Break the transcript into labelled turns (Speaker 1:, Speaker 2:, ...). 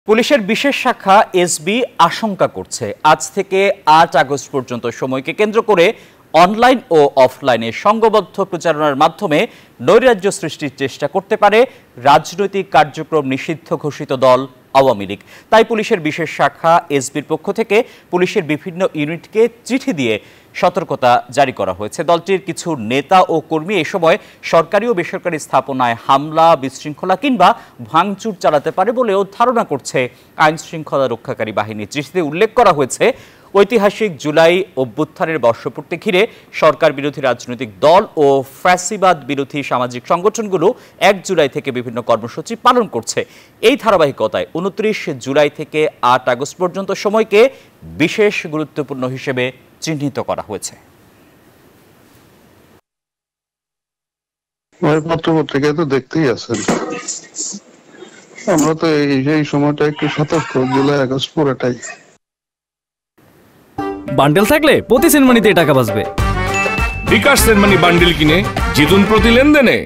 Speaker 1: পুলিশের বিশেষ শাখা এসবি আশঙ্কা করছে আজ থেকে ৮ আগস্ট পর্যন্ত সময়কে কেন্দ্র করে অনলাইন ও অফলাইনে সংঘবদ্ধ প্রচারণার মাধ্যমে নৈরাজ্য সৃষ্টির চেষ্টা করতে পারে রাজনৈতিক কার্যক্রম নিষিদ্ধ ঘোষিত দল আওয়ামী লীগ। তাই পুলিশের বিশেষ শাখা এসবির পক্ষ থেকে পুলিশের বিভিন্ন ইউনিটকে চিঠি দিয়ে সতর্কতা জারি করা হয়েছে। দলটির কিছু নেতা ও কর্মী এ সময় সরকারি ও বেসরকারি স্থাপনায় হামলা, বিশৃঙ্খলা কিংবা ভাঙচুর চালাতে পারে বলেও ধারণা করছে আইন শৃঙ্খলা রক্ষাকারী বাহিনী। চিঠিতে উল্লেখ করা হয়েছে, ঐতিহাসিক জুলাই অভ্যুত্থানের বর্ষপূর্তি ঘিরে সরকার বিরোধী রাজনৈতিক দল ও ফ্যাসিবাদ বিরোধী সামাজিক সংগঠনগুলো ১ জুলাই থেকে বিভিন্ন কর্মসূচি পালন করছে। এই ধারাবাহিকতায় ২৯ জুলাই থেকে ৮ আগস্ট পর্যন্ত সময়কে বিশেষ গুরুত্বপূর্ণ হিসেবে চিহ্নিত করা হয়েছে।
Speaker 2: পত্রপত্রিকায় তো দেখতেই আছেন, আমরা তো এই সময়টা একটু সতর্ক। জুলাই আগস্ট পুরোটাই
Speaker 3: বান্ডেল থাকলে প্রতি সেনমানিতে টাকা বাঁচবে।
Speaker 4: বিকাশ সেনমানি বান্ডেল কিনে জিতুন প্রতি লেনদেনে।